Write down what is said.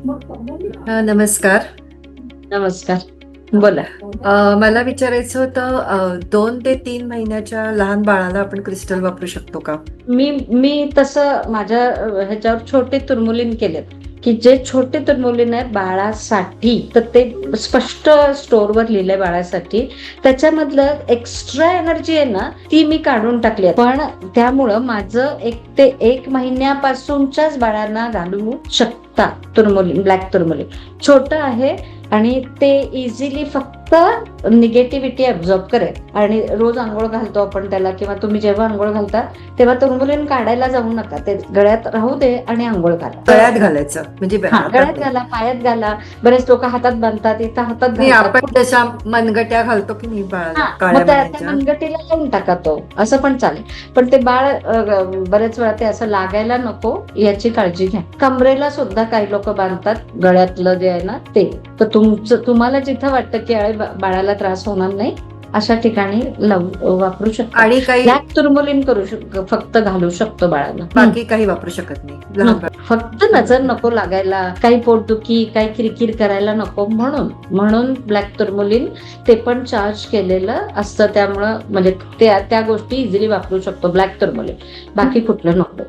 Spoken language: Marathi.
नमस्कार. नमस्कार. बोला. मला विचारायचं होतं 2 ते 3 महिन्याच्या लहान बाळाला आपण क्रिस्टल वापरू शकतो का? मी तसं माझ्या ह्याच्यावर छोटे तुर्मुलीन केलेत की जे छोटे तुर्मुलीन आहेत बाळासाठी, तर ते स्पष्ट स्टोअरवर लिहिलंय बाळासाठी. त्याच्यामधलं एक्स्ट्रा एनर्जी आहे ना, ती मी काढून टाकली आहे. पण त्यामुळं माझं 1 ते 1 महिन्यापासूनच्याच बाळांना घालू शकता तुर्मुलीन, ब्लॅक तुर्मुलीन. छोटं आहे आणि ते इझिली फक्त निगेटिव्हिटी ऍब्झॉर्ब करेल. आणि रोज आंघोळ घालतो आपण त्याला, किंवा तुम्ही जेव्हा आंघोळ घालता तेव्हा तुर्मुलीन काढायला जाऊ नका, ते गळ्यात राहू दे आणि आंघोळ घाला. गळ्यात घालायचं म्हणजे गळ्यात घाला, पायात घाला. बरेच लोक हातात बांधतात, इथं हातात नाही, घालतात. आपण जशा मनगट्या घालतो की नाही बाळाला मग काळ्या त्या मण्याच्या. मनगटीला लावून टाका तो, असं पण चालेल. पण ते बाळ बरेच वेळा ते असं लागायला नको याची काळजी घ्या. कमरेला सुद्धा काही लोक बांधतात, गळ्यातलं जे आहे ना ते. तर तुम्हाला जिथं वाटतं की बाळाला त्रास होणार नाही अशा ठिकाणी वापरू शकतो. आणि काही ब्लॅक तुर्मुलीन करू शकतो, फक्त घालू शकतो बाळाला. बाकी काही वापरू शकत नाही लहान बाळ. फक्त नजर नको लागायला, काही पोटदुखी, काही किरकिर करायला नको म्हणून ब्लॅक तुर्मुलीन ते पण चार्ज केलेलं असतं. त्यामुळं म्हणजे त्या गोष्टी इझिली वापरू शकतो ब्लॅक तुर्मुलीन, बाकी कुठलं नको.